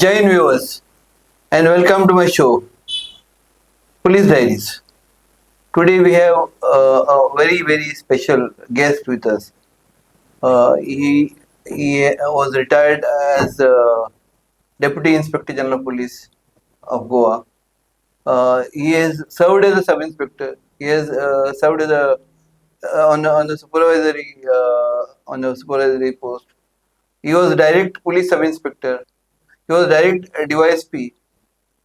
Jain viewers, and welcome to my show, Police Diaries. Today we have a very special guest with us. He was retired as Deputy Inspector General of Police of Goa. He has served as a sub inspector. He has served as a on the supervisory post. He was direct police sub inspector. He was direct DYSP,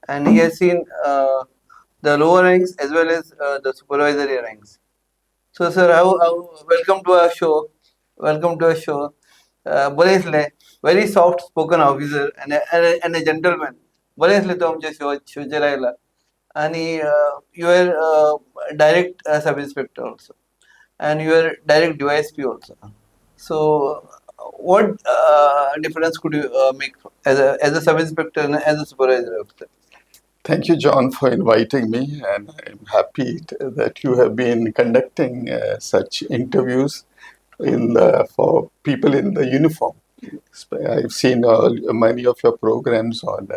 and he has seen the lower ranks as well as the supervisory ranks. So, sir, welcome to our show. Welcome to our show. बरेचले very soft spoken officer and a gentleman. बरेचले तो आमच्या शोचे राहिला आणि you are direct sub inspector also and you are direct DYSP also. So, what difference could you make as a sub inspector and as a supervisor officer? Thank you, John, for inviting me, and I'm happy that you have been conducting such interviews for people in the uniform. I've seen many of your programs on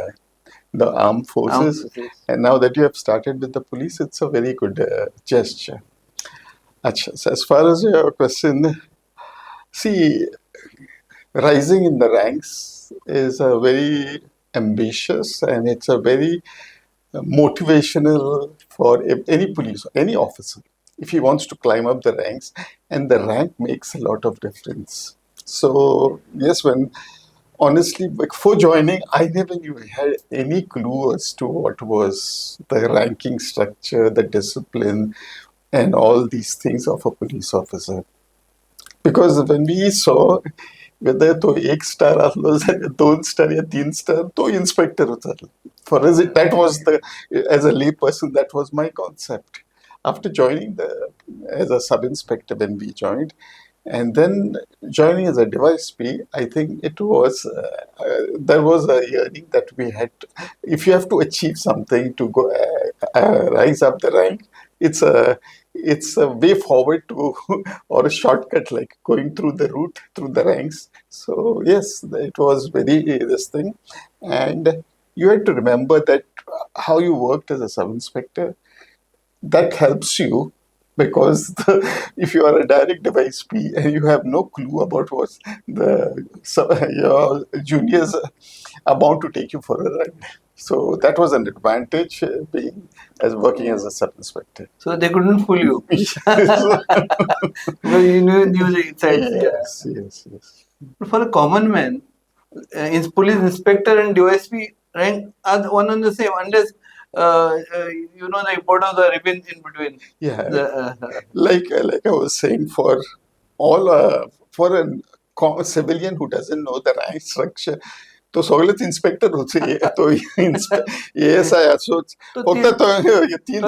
the armed forces, and now that you have started with the police, it's a very good gesture. Achha, so as far as your question, see, rising in the ranks is a very ambitious and it's a very motivational for any police, any officer, if he wants to climb up the ranks, and the rank makes a lot of difference. So, yes, honestly, before joining, I never had any clue as to what was the ranking structure, the discipline, and all these things of a police officer. Because when we saw whether तो एक star असलो जाल्यार 2 star या 3 star तो inspector उरतलो. For us, that was as a lay person, that was my concept. After joining as a sub inspector when we joined, and then joining as a DYSP, I think it was there was a yearning that we had. If you have to achieve something to go rise up the rank, it's a way forward to or a shortcut, like going through the route through the ranks. So yes, it was very this thing, and you had to remember that how you worked as a sub inspector, that helps you, because if you are a direct DYSP and you have no clue about what your juniors are bound to take you for a ride. So that was an advantage working as a sub inspector. So they couldn't fool you. Because you knew the insides. Yes. For a common man, police inspector and DYSP rank are one and the same, unless you know the import of the ribbon in between. Yeah. Like I was saying, for a civilian who doesn't know the rank structure, तो सगळेच inspector होते तो ASI असो फक्त तो 3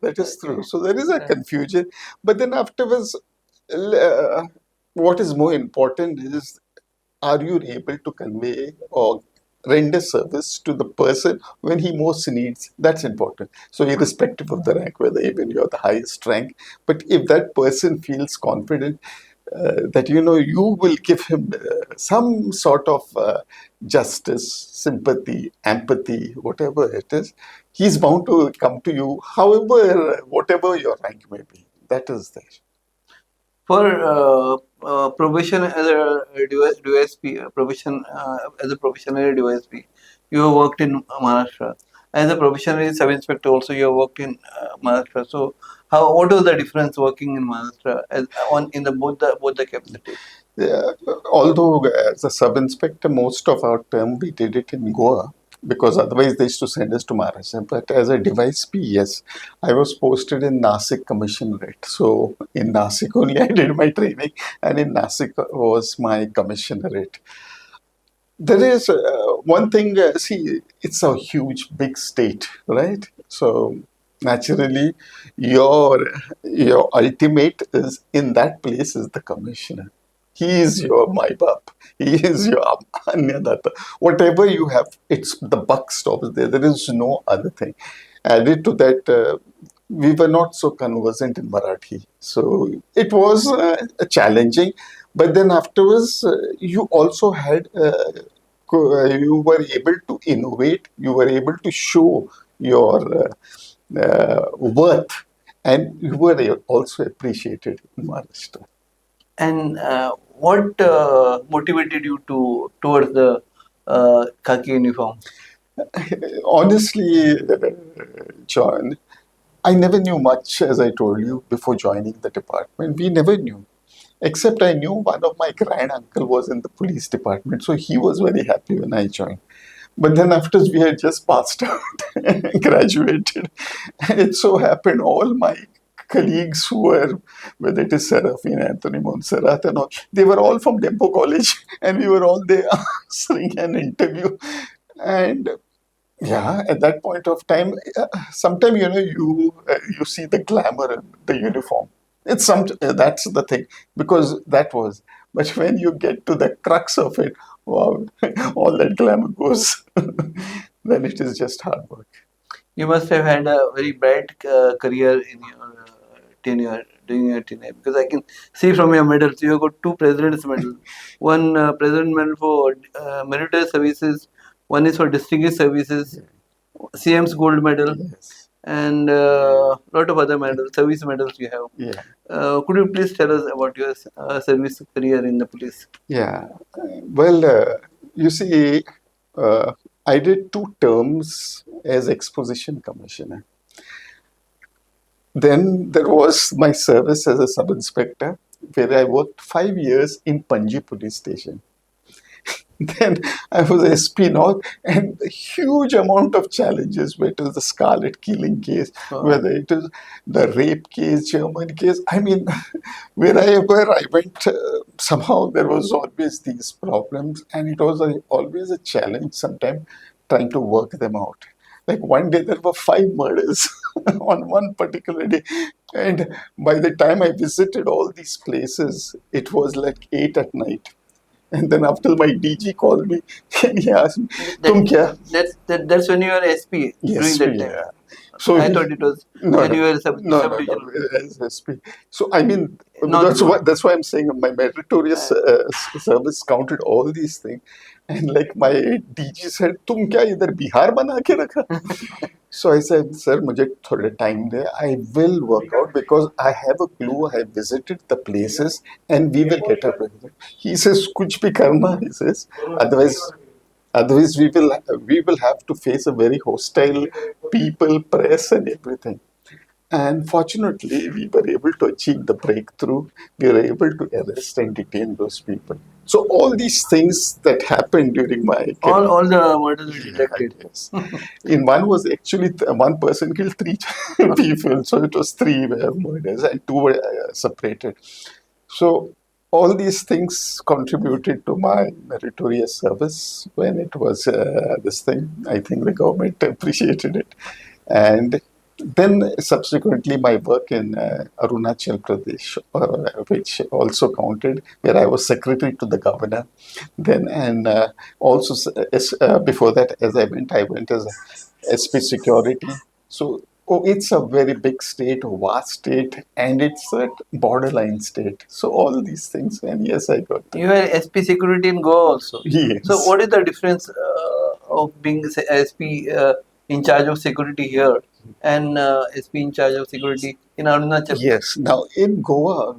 that is true. So there is a confusion, but then afterwards what is more important is, are you able to convey or render service to the person when he most needs? That's important. So irrespective of the rank, whether even you're the highest rank, but if that person feels confident that you will give him some sort of justice, sympathy, empathy, whatever it is, he's bound to come to you, however, whatever your rank may be. That is there. For probation as a DYSP, probation as a probationary DYSP, you have worked in Maharashtra. As a probationary sub inspector, also you have worked in Maharashtra. So, what was the difference working in Maharashtra in both the capacities? Yeah, although as a sub inspector, most of our term we did it in Goa, because otherwise they used to send us to Maharashtra. But as a DYSP, yes, I was posted in Nasik Commissionerate. So in Nasik only I did my training, and in Nasik was my commissionerate. There is one thing, see, it's a huge, big state, right? So naturally, your ultimate is in that place is the commissioner. He is your my bap. He is your Anyadata. Whatever you have, it's the buck stops there. There is no other thing. Added to that, we were not so conversant in Marathi. So it was challenging. But then afterwards, you also had you were able to innovate, you were able to show your worth, and you were also appreciated in Maharashtra. And what motivated you towards the khaki uniform? Honestly, John, I never knew much, as I told you, before joining the department. We never knew. Except I knew one of my grand uncle was in the police department, so he was very happy when I joined. But then after we had just passed out, graduated, and it so happened all my colleagues who were, whether it is Serafine, Anthony Montserrat and all, they were all from Dempo College, and we were all there answering an interview. And yeah, at that point of time, sometime you see the glamour in the uniform. It's some that's the thing because that was. But when you get to the crux of it, wow, all that glamour goes. Then it is just hard work. You must have had a very bright career in your tenure, during your tenure, because I can see from your medals you have got two President's medals. One President Medal for meritorious services, one is for distinguished services, CM's Gold Medal, Yes. and lot of other medals, service medals you have. Yeah. Could you please tell us about your service career in the police? Yeah. Well, you see, I did 2 terms as exposition commissioner. Then there was my service as a sub inspector, where I worked 5 years in Panji police station. Then I was SP North, and a huge amount of challenges, whether it was the Scarlet killing case, whether it is the rape case, German case. I mean, wherever I went, somehow there was always these problems, and it was always a challenge sometimes trying to work them out. Like one day there were 5 murders on one particular day. And by the time I visited all these places, it was like 8 at night. And then after my DG called me and he asked me, Tum kya? That's when you were SP Yes, during that time. yeah. So I thought it was when you were sub-divisional. as SP. So I mean, Not good. that's why I'm saying my meritorious service counted all these things. And like my DG said, तुम क्या इधर बिहार बना के रखा? So I said, sir, मुझे थोड़ा time they. I will work out because I have a clue. I have visited the places and we will get up with it. He says, कुछ भी करना. He says, otherwise we will have to face a very hostile people, press, and everything. And fortunately, we were able to achieve the breakthrough. We were able to arrest and detain those people. So all these things that happened during my career, All the murders were detected. yes. In one was actually one person killed 3 people, so it was 3 murders and 2 were separated. So all these things contributed to my meritorious service when it was this thing. I think the government appreciated it. And then subsequently my work in Arunachal Pradesh, which also counted, where I was secretary to the governor. Then and also before that, as I went as SP security. So it's a very big state, vast state, and it's a borderline state. So all these things, and yes, I got them. You were SP security in Goa also. Yes. So what is the difference of being SP in charge of security here and SP in charge of security in Arunachal? Yes. Now in Goa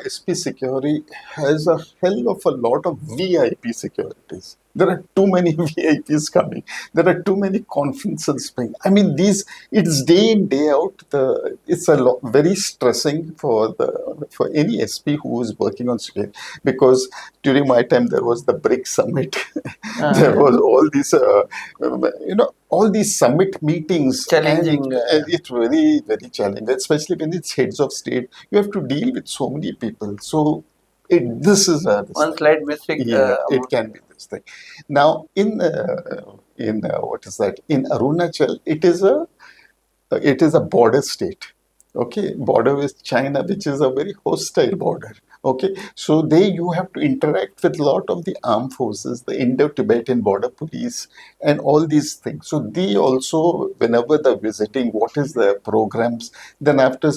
SP security has a hell of a lot of VIP securities. There are too many VIPs coming. There are too many conferences being. I mean, it's day in day out. It's a lot very stressing for any SP who is working on security, because during my time there was the BRIC summit. There was all these all these summit meetings. Challenging. And it's very very challenging, especially when it's heads of state. You have to deal with so many people. So this is One slight mistake. it can be this thing. Now in what is that? In Arunachal, it is a border state. Okay, border with China, which is a very hostile border. Okay, so you have to interact with a lot of the armed forces, the Indo-Tibetan border police, and all these things. So they also, whenever they're visiting, what is their programs? Then after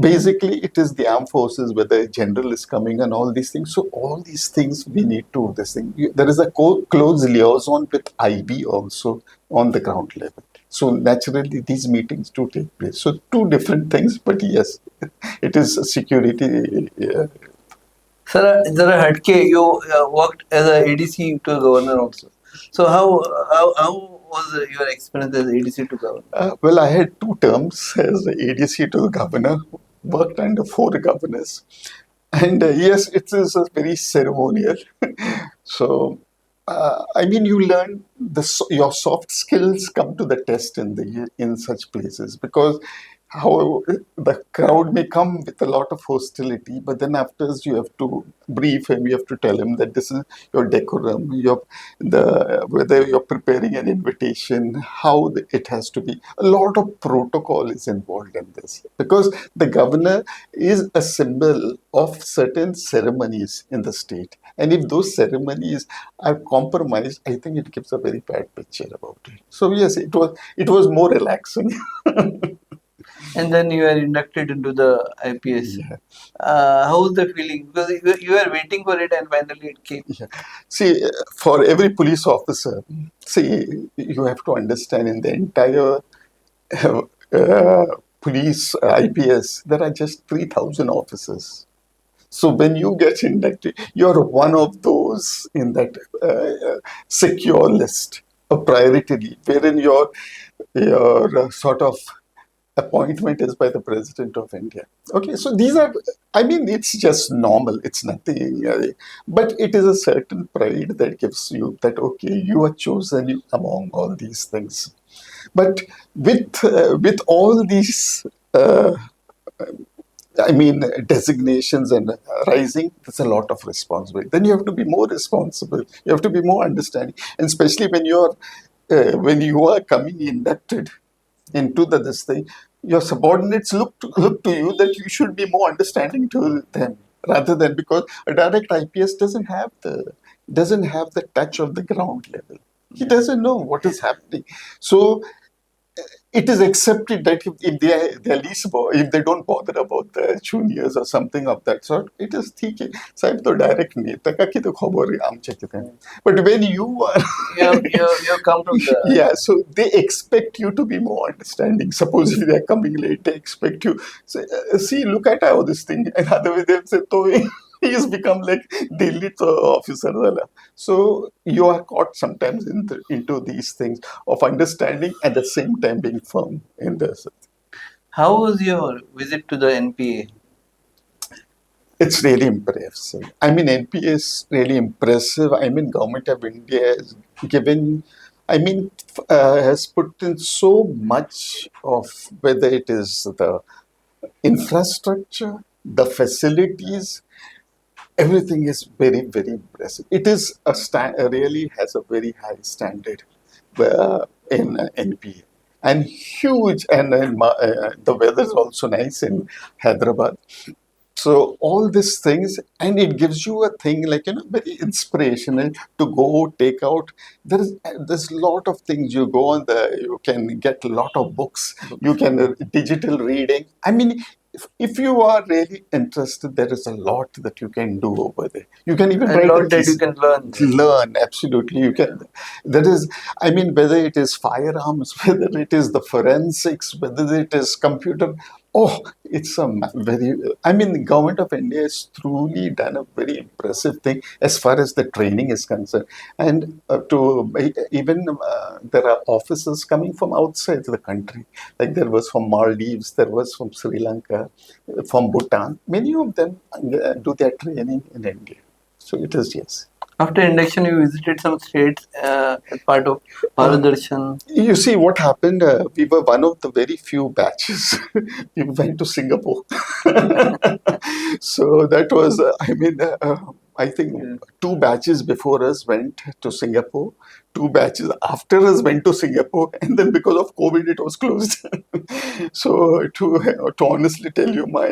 basically it is the armed forces, whether a general is coming and all these things. So all these things we need to this thing. There is a close liaison with IB also on the ground level. So naturally these meetings do take place. So two different things, but yes, it is a security. Sir, Hatke, you worked as a ADC to the governor also. So how was your experience as ADC to governor? Well, I had two terms as ADC to the governor, worked under four governors. And yes, it is a very ceremonial. So, I mean, you learn your soft skills come to the test in such places, because how the crowd may come with a lot of hostility, but then afterwards you have to brief him. You have to tell him that this is your decorum, whether you're preparing an invitation, how it has to be. A lot of protocol is involved in this, because the governor is a symbol of certain ceremonies in the state. And if those ceremonies are compromised, I think it gives a very bad picture about it. So yes, it was more relaxing. And then you are inducted into the IPS. Yeah. How's the feeling? Because you were waiting for it and finally it came. Yeah. See, for every police officer, see, you have to understand in the entire police IPS, there are just 3,000 officers. So when you get inducted, you're one of those in that secure list, a priority, wherein your sort of appointment is by the President of India. Okay, so these are, I mean, it's just normal. It's nothing, but it is a certain pride that gives you that, okay, you are chosen among all these things. But with all these, I mean, designations and rising, there's a lot of responsibility. Then you have to be more responsible. You have to be more understanding, and especially when you are coming inducted into this thing, your subordinates look to you that you should be more understanding to them, rather than, because a direct IPS doesn't have the touch of the ground level. He doesn't know what is happening. So it is accepted that if they're least if they don't bother about the juniors or something of that sort, it is ठीक है साहब तो direct नेता का की तो खबर है आम चेक करते हैं. But when you are You come from the yeah, so they expect you to be more understanding. Suppose if they're coming late, they expect you say, see, look at how this thing, and otherwise they say तो he has become like Delhi officer wala. So you are caught sometimes into these things of understanding at the same time being firm in this. How was your visit to the NPA? It's really impressive. I mean, NPA is really impressive. I mean, Government of India has given, I mean, has put in so much of, whether it is the infrastructure, the facilities, everything is very, very impressive. It is really has a very high standard in NPA, and huge, and the weather is also nice in Hyderabad. So all these things, and it gives you a thing like, very inspirational to go take out. There's a lot of things you go on you can get a lot of books. You can digital reading. I mean, if you are really interested, there is a lot that you can do over there. You can even A write lot that you can learn. learn, absolutely you can. That is, I mean, whether it is firearms, whether it is the forensics, whether it is computer, oh, it's a very, I mean, the Government of India has truly done a very impressive thing as far as the training is concerned. And to even there are officers coming from outside the country, like there was from Maldives, there was from Sri Lanka, from Bhutan. Many of them do their training in India. So it is, yes. After induction, you visited some states as part of Bharat Darshan. You see, what happened, we were one of the very few batches. We went to Singapore. So that was, I think two batches before us went to Singapore, two batches after us went to Singapore, and then because of COVID, it was closed. So to honestly tell you, my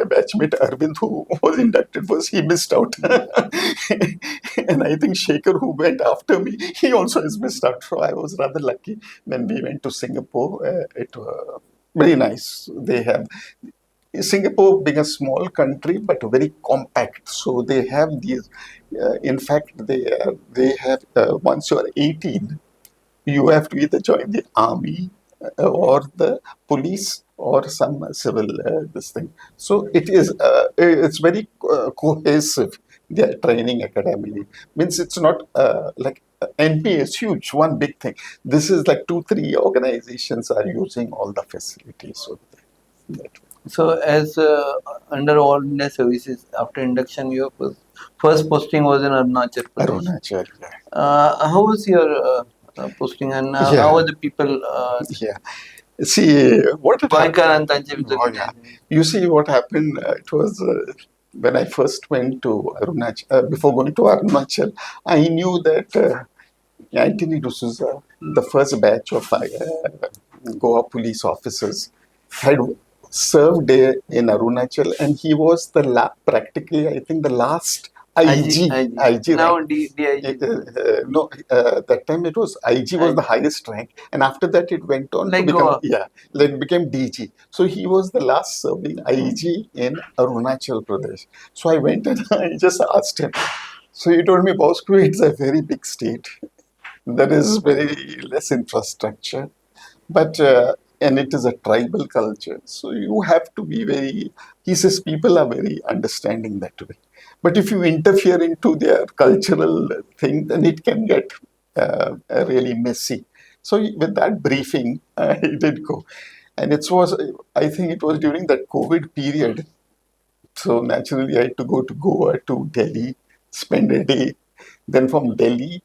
batchmate Arvind, who was inducted first, he missed out. And I think Shaker, who went after me, he also has missed out. So I was rather lucky when we went to Singapore. It was very nice. They have Singapore being a small country but very compact, so they have these. In fact, they have once you are 18, you have to either join the army or the police or some civil this thing. So it's very cohesive. Their training academy means it's not like NP is huge, one big thing. This is like 2, 3 organizations are using all the facilities. So that So, as under all India services, after induction, your first posting was in Arunachal Pradesh. Arunachal, yeah. How was your posting, and how Yeah, were the people? yeah. See what had Goinkar happened. and Tanjay Oh, yeah. You see what happened. It was when I first went to Arunachal. Before going to Arunachal, I knew that Anthony D'Souza, the first batch of Goa police officers, had served there in Arunachal, and he was practically, I think, the last IG, IG. IG rank. Now DIG. No, that time it was IG was the highest rank, and after that it went on to Like become Goa. like became DG. So he was the last serving IG in Arunachal Pradesh. So I went and I just asked him. So he told me, Bosco, it's a very big state. There is very less infrastructure, but and it is a tribal culture. So you have to be very. He says people are very understanding that way. But if you interfere into their cultural thing, then it can get really messy. So with that briefing, I did go, and it was. I think it was during that COVID period. So naturally, I had to go to Goa to Delhi, spend a day. Then from Delhi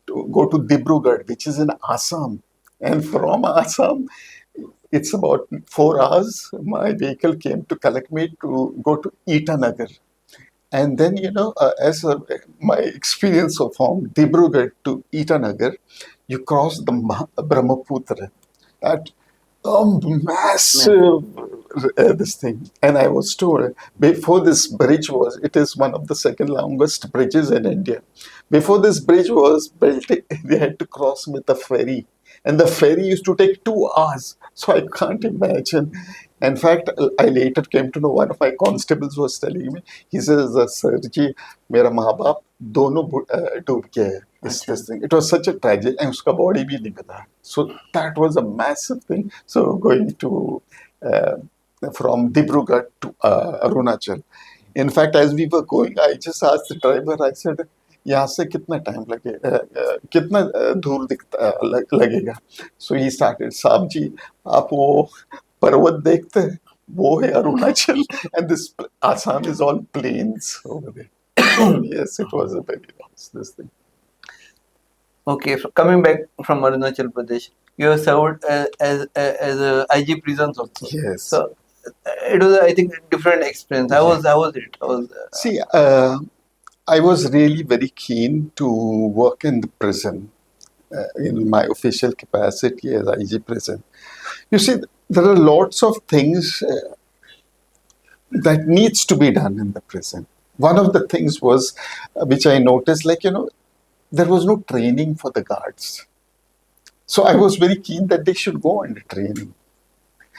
to go to Dibrugarh, which is in Assam. And from Assam, it's about 4 hours. My vehicle came to collect me to go to Itanagar. And then, as my experience of from Dibrugarh to Itanagar, you cross the Brahmaputra. That massive this thing. And I was told before this bridge was, it is one of the second longest bridges in India. Before this bridge was built, they had to cross with a ferry. And the ferry used to take 2 hours. So I can't imagine. In fact, I later came to know one of my constables was telling me, he says, Sir ji, मेरा माँ बाप दोनों डूब गए हैं इस this thing. It was such a tragedy, and उसका body भी नहीं मिला. So that was a massive thing. So going to uh, from Dibrugarh to Arunachal. In fact, as we were going, I just asked the driver. I said, यहाँ से कितना time कितना दूर लगेगा. So he started, साहब जी आप वो पर्वत देखते हैं, वो है Arunachal, and this Assam is all plains over there. Yes, it was a very nice this thing. Okay, so coming back from Arunachal Pradesh, you have served as a IG prisons also. Yes. So it was, I think, a different experience. How was it? See, I was really very keen to work in the prison in my official capacity as IG prison. You see, there are lots of things that needs to be done in the prison. One of the things was, which I noticed, there was no training for the guards. So I was very keen that they should go under training.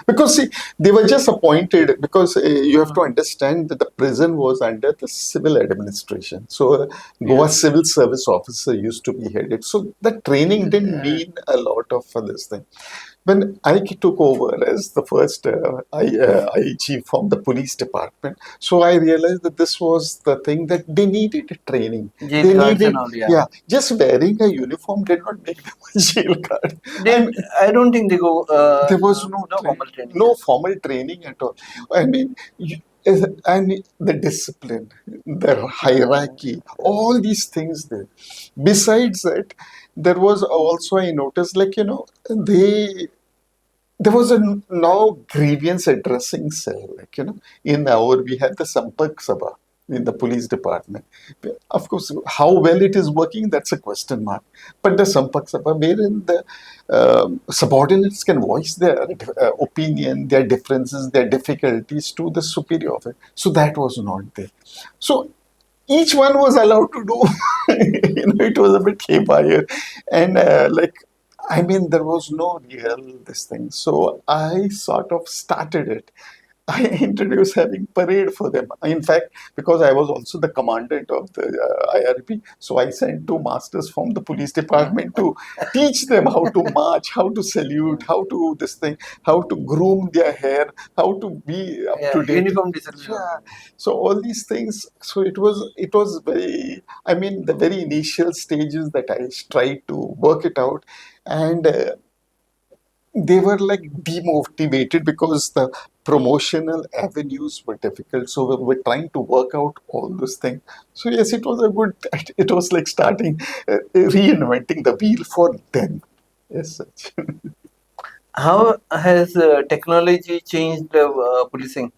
Because see, they were just appointed because you have to understand that the prison was under the civil administration. So Goa civil service officer used to be headed. So the training didn't mean a lot of this thing. When I took over as the first IG from the police department, so I realized that this was the thing that they needed training. Jail They guards needed, and all, yeah. just wearing a uniform did not make them a jail guard. I don't think they go. There was no formal training. no formal training at all. I mean, and the discipline, the hierarchy, all these things there. Besides that, there was also, I noticed, there was a now grievance addressing cell, in we had the Sampark Sabha in the police department. Of course, how well it is working, that's a question mark. But the Sampark Sabha, wherein the subordinates can voice their opinion, their differences, their difficulties to the superior officer. So that was not there. So each one was allowed to do. It was a bit haywire, and I mean, there was no real this thing. So I sort of started it. I introduced having parade for them. In fact, because I was also the commandant of the IRP, so I sent two masters from the police department to teach them how to march, how to salute, how to this thing, how to groom their hair, how to be up Yeah, to date. uniform discipline. Yeah. So all these things. So it was very. I mean, the very initial stages that I tried to work it out, and they were like demotivated because the promotional avenues were difficult. So we were trying to work out all those things. So yes, it was a good. It was like starting reinventing the wheel for them. Yes, such. How has technology changed policing?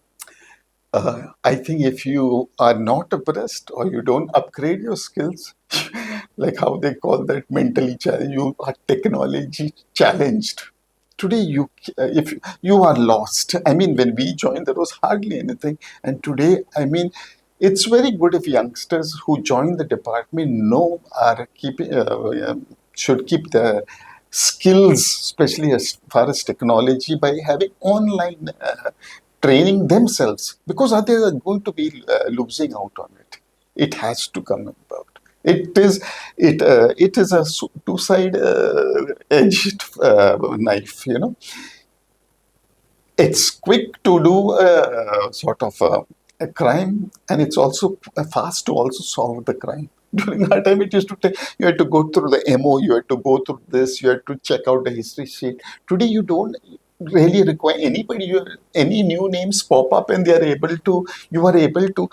I think if you are not abreast or you don't upgrade your skills, like how they call that mentally challenged, you are technology challenged. Today, if you are lost. I mean, when we joined, there was hardly anything, and today, I mean, it's very good if youngsters who join the department know are keeping should keep the skills, especially as far as technology, by having online training themselves, because others are going to be losing out on it. It has to come about. It is a two-side edged knife. It's quick to do sort of a crime, and it's also fast to also solve the crime. During our time, it used to take, you had to go through the MO, you had to go through this, you had to check out the history sheet. Today, you don't really require anybody, any new names pop up, and you are able to,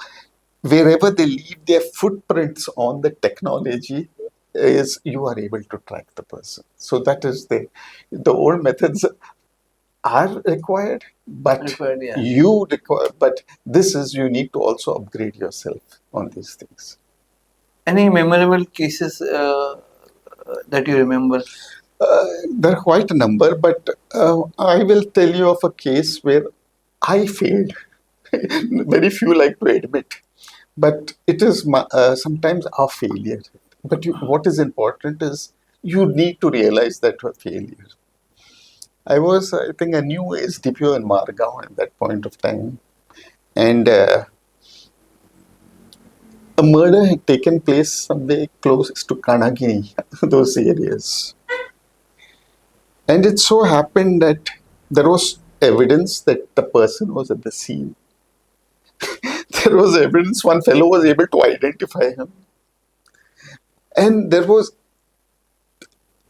wherever they leave their footprints on the technology, is you are able to track the person. So that is the old methods are required, but Required, yeah. you require, but this is you need to also upgrade yourself on these things. Any memorable cases that you remember? There are quite a number, but I will tell you of a case where I failed. Very few like to admit, but it is sometimes a failure. But what is important is you need to realize that you're a failure. I was, I think, a new age DPO in Margao at that point of time, and a murder had taken place somewhere close to Kanagiri, those areas. And it so happened that there was evidence that the person was at the scene. There was evidence, one fellow was able to identify him. And there was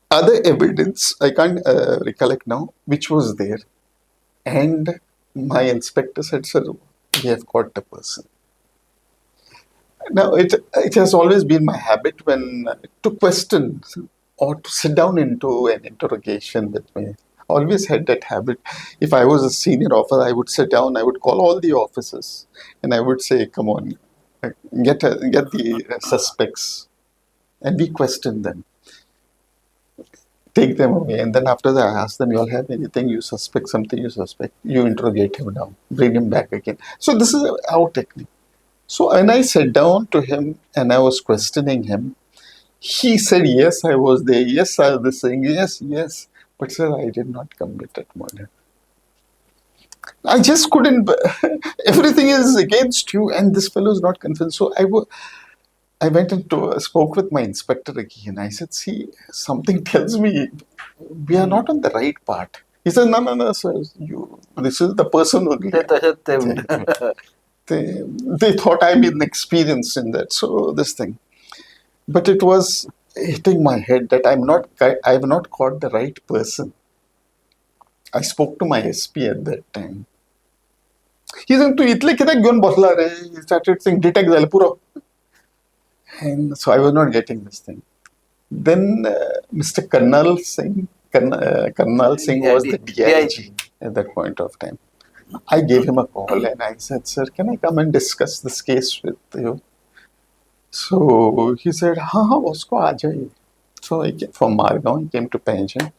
other evidence, I can't recollect now, which was there. And my inspector said, "Sir, we have caught the person." Now, it has always been my habit when to question or to sit down into an interrogation with me. Always had that habit. If I was a senior officer, I would sit down, I would call all the officers, and I would say, "Come on, get the suspects," and we question them, take them away, and then after that, I ask them, "You all have anything? You suspect something? You suspect? You interrogate him now, bring him back again." So this is our technique. So when I sat down to him and I was questioning him, he said, "Yes, I was there. Yes, I was saying, yes, yes. But sir, I did not commit that murder. I just couldn't. Everything is against you, and this fellow is not convinced." So I went and spoke with my inspector again. I said, "See, something tells me we are not on the right path." He said, "No, no, no, sir. This is the person only." They thought I'm inexperienced in that. So this thing. But it was hitting my head that I have not caught the right person. I spoke to my SP at that time. He said, "Tu itle कित्याक घेऊन बसला रे?" He started saying, "Detect झालं पुरं." And so I was not getting this thing. Then Mr. Karnal Singh Yeah, was the DIG at that point of time. I gave him a call and I said, "Sir, can I come and discuss this case with you?" So he said, "हाँ हाँ उसको आ जाइए." So I came from Margao, he came to Panjim,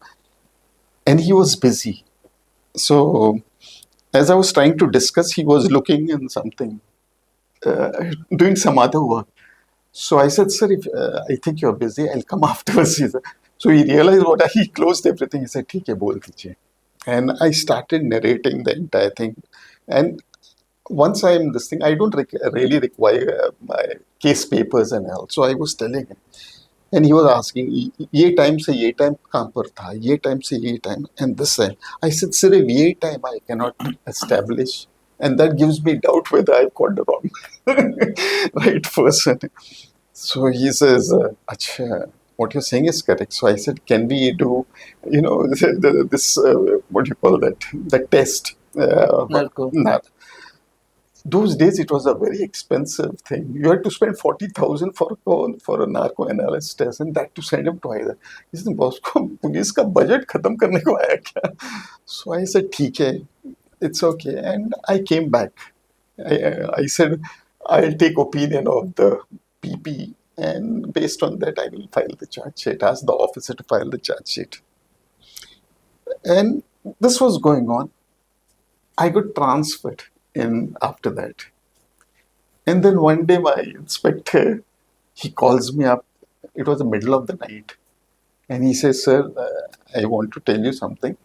and he was busy. So as I was trying to discuss, he was looking in something, doing some other work. So I said, "Sir, if I think you're busy, I'll come afterwards." He said. So he realized what he closed everything. He said, "ठीक है, बोल दीजिए." And I started narrating the entire thing. And once I'm this thing, I don't really require my case papers and all. So I was telling him, and he was asking, ये time से ये time कहाँ पर था? ये time से ये time and this time. I said, सिर्फ ये time I cannot establish, and that gives me doubt whether I've got the wrong right person. So he says, Acha, what you're saying is correct. So I said, can we do, this, what do you call that, the test? Narco. Those days it was a very expensive thing. You had to spend 40,000 for a narco analysis test, and that to send him to either. He said, boss को police का budget खत्म करने को आया क्या? So I said, ठीक है, it's okay, and I came back. I said, I'll take opinion of the PP, and based on that, I will file the charge sheet. Ask the officer to file the charge sheet. And this was going on. I got transferred in after that. And then one day, my inspector, he calls me up. It was the middle of the night. And he says, sir, I want to tell you something.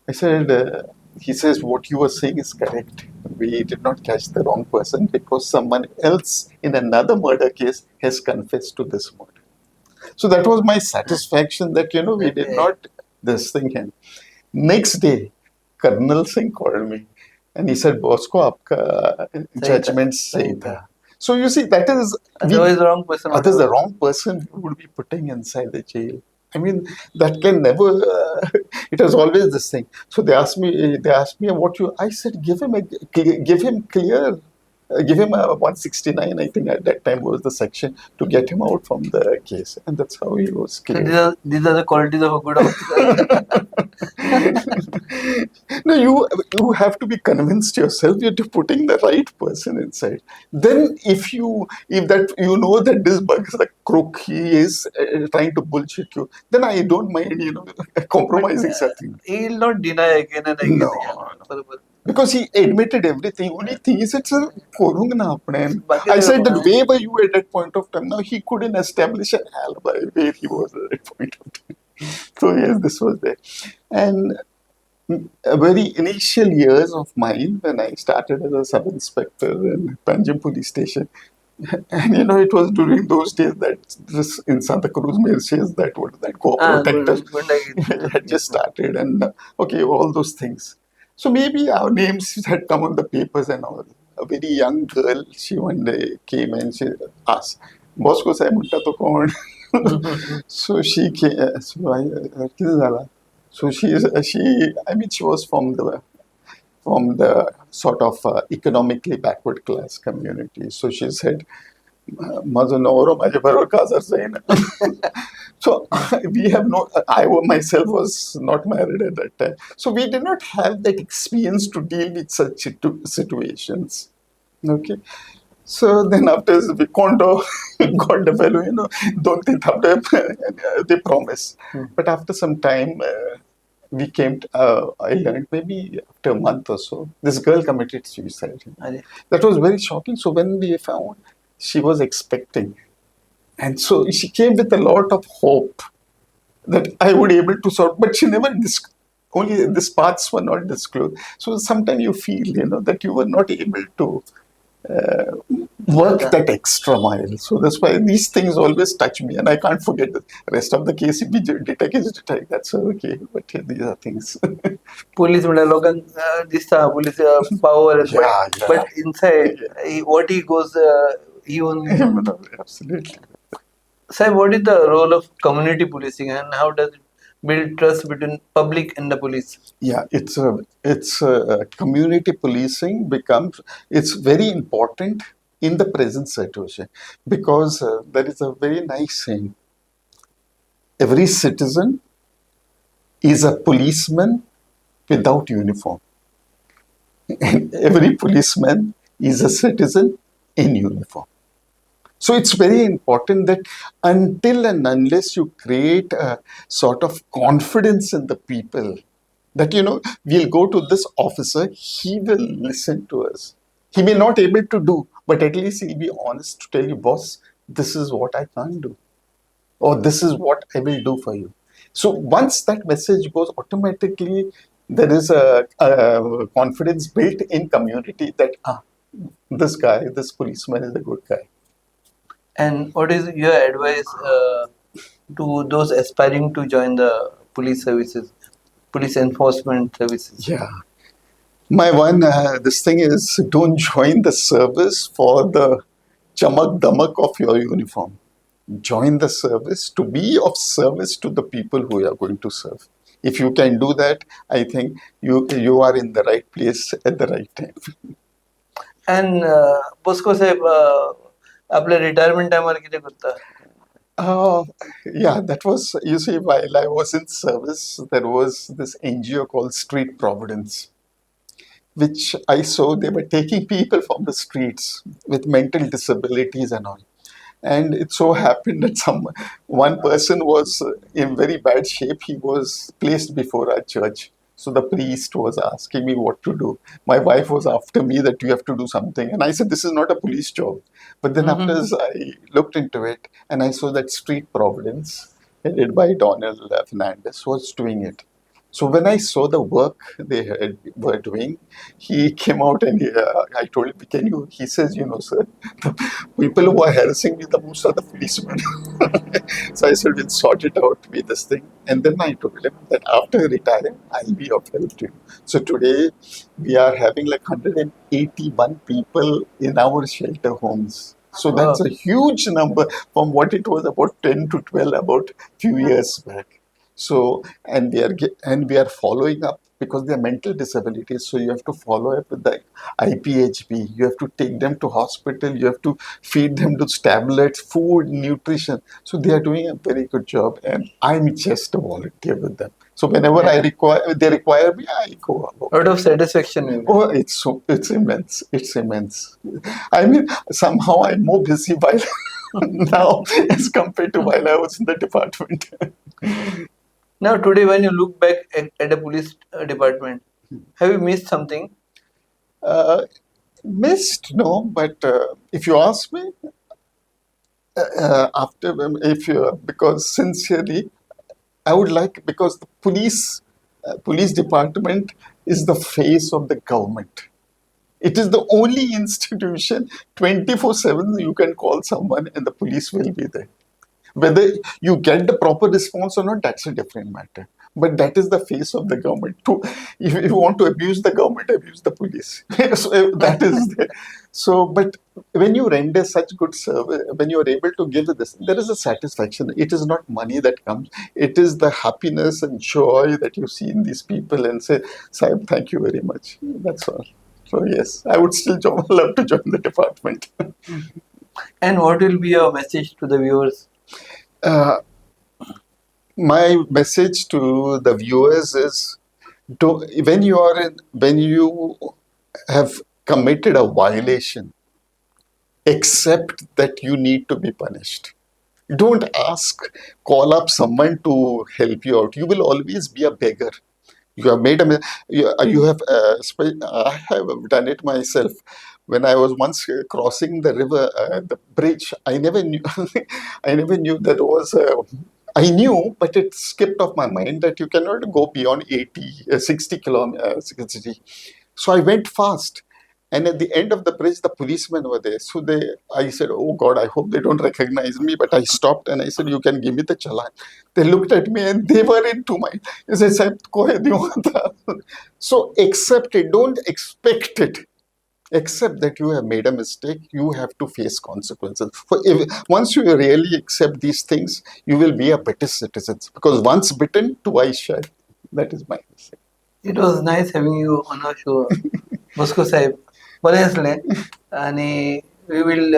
I said, he says, what you were saying is correct. We did not catch the wrong person because someone else in another murder case has confessed to this murder. So that was my satisfaction that, we did not this thing. And next day, Colonel Singh called me and he said, Bosco, आपका judgment सही था. So you see, that is Otherwise, the wrong person. Others, the wrong person we would be putting inside the jail. I mean, that can never. It was always this thing. So they asked me. What you. I said, give him clear. Give him a 169. I think at that time was the section to get him out from the case, and that's how he was So cleared. these are the qualities of a good officer. No, you have to be convinced yourself. You're putting the right person inside. Then, if that that this bug is a crook, he is trying to bullshit you. Then I don't mind, compromising something. He will not deny again and again. No. Because he admitted everything. Only thing is, it's a korung na apne. I said that where were you at that point of time? Now he couldn't establish an alibi where he was at that point of time. So yes, this was there. And very initial years of mine when I started as a sub inspector in Panjim police station. And it was during those days that this in Santa Cruz Mercedes that co-protector had just started, and okay, all those things. So maybe our names had come on the papers and all. A very young girl, she one day came and she asked, Bosco साहेब म्हणता तो कोण? So she came. So I किती झाला? So she was from the sort of economically backward class community. So she said, माझं नवरो माझ्या बरोबर काजरचं आहे ना. So we have I myself was not married at that time. So we did not have that experience to deal with such situations. Okay. So then after we condo got the fellow, don't think after they promise. But after some time, we came I learned maybe after a month or so, this girl committed suicide. That was very shocking. So when we found, she was expecting. And so she came with a lot of hope that I would be able to sort, but she never only these parts were not disclosed. So sometimes you feel, that you were not able to work that extra mile. So that's why these things always touch me, and I can't forget the rest of the case. If we detect, that's okay. But these are things. Police logan police power, but inside what he goes, he only. Absolutely. Sir, what is the role of community policing and how does it build trust between public and the police? Yeah, it's community policing it's very important in the present situation because there is a very nice saying. Every citizen is a policeman without uniform. And every policeman is a citizen in uniform. So it's very important that until and unless you create a sort of confidence in the people that, we'll go to this officer, he will listen to us. He may not able to do, but at least he'll be honest to tell you, boss, this is what I can't do. Or this is what I will do for you. So once that message goes, automatically There is a confidence built in community that this policeman is a good guy. And what is your advice to those aspiring to join the police services, police enforcement services? Yeah. My one, this thing is don't join the service for the chamak damak of your uniform. Join the service to be of service to the people who you are going to serve. If you can do that, I think you are in the right place at the right time. And Bosco साहेब आपल्या retirement टायमार किती करता? Uh, yeah, that was, you see, while I was in service, there was this NGO called Street Providence, which I saw they were taking people from the streets with mental disabilities and all. And it so happened that one person was in very bad shape. He was placed before our church. So the priest was asking me what to do. My wife was after me that you have to do something. And I said, this is not a police job. But then after I looked into it and I saw that Street Providence, headed by Donald Fernandez, was doing it. So when I saw the work were doing, he came out and I told him, "Can you?" He says, "You know, sir, the people who are harassing me the most are the policemen." So I said, "We'll sort it out with this thing." And then I told him that after retiring, I'll be of help to you. So today we are having like 181 people in our shelter homes. So that's a huge number from what it was about 10 to 12 about few years back. So, and we are following up because they are mental disabilities. So you have to follow up with the IPHB. You have to take them to hospital. You have to feed them those tablets, food, nutrition. So they are doing a very good job, and I'm just a volunteer with them. So whenever they require me, I go about. Out of satisfaction maybe. Oh, it's immense. It's immense. I mean, somehow I'm more busy while now as compared to while I was in the department. Now today when you look back at a police department, have you missed something? Missed, no, but if you ask me, after if you because sincerely, I would like because the police department is the face of the government. It is the only institution 24/7 you can call someone and the police will be there. Whether you get the proper response or not, that's a different matter. But that is the face of the government. If you want to abuse the government, abuse the police. So that is there. So, but when you render such good service, when you are able to give this, there is a satisfaction. It is not money that comes. It is the happiness and joy that you see in these people and say, Saib, thank you very much. That's all. So yes, I would still love to join the department. And what will be your message to the viewers? Uh, my message to the viewers is when you have committed a violation, accept that you need to be punished. Don't call up someone to help you out. You will always be a beggar. You have made you have I have done it myself. When I was once crossing the river, the bridge, I never knew I never knew that was I knew, but it skipped off my mind that you cannot go beyond 80 60 kilometers 60. So I went fast. And at the end of the bridge, the policemen were there. So I said, "Oh God, I hope they don't recognize me." But I stopped and I said, "You can give me the challan." They looked at me and they were into my. They said, "Sahib, kohe diyo hata." So accept it. Don't expect it. Accept that you have made a mistake. You have to face consequences. Once you really accept these things, you will be a better citizen. Because once bitten, twice shy. That is my message. It was nice having you on our show, Bosco साहेब. बरे असले आणि we will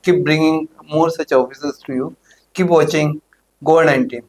keep bringing more such officers to you. Keep watching Goa 19.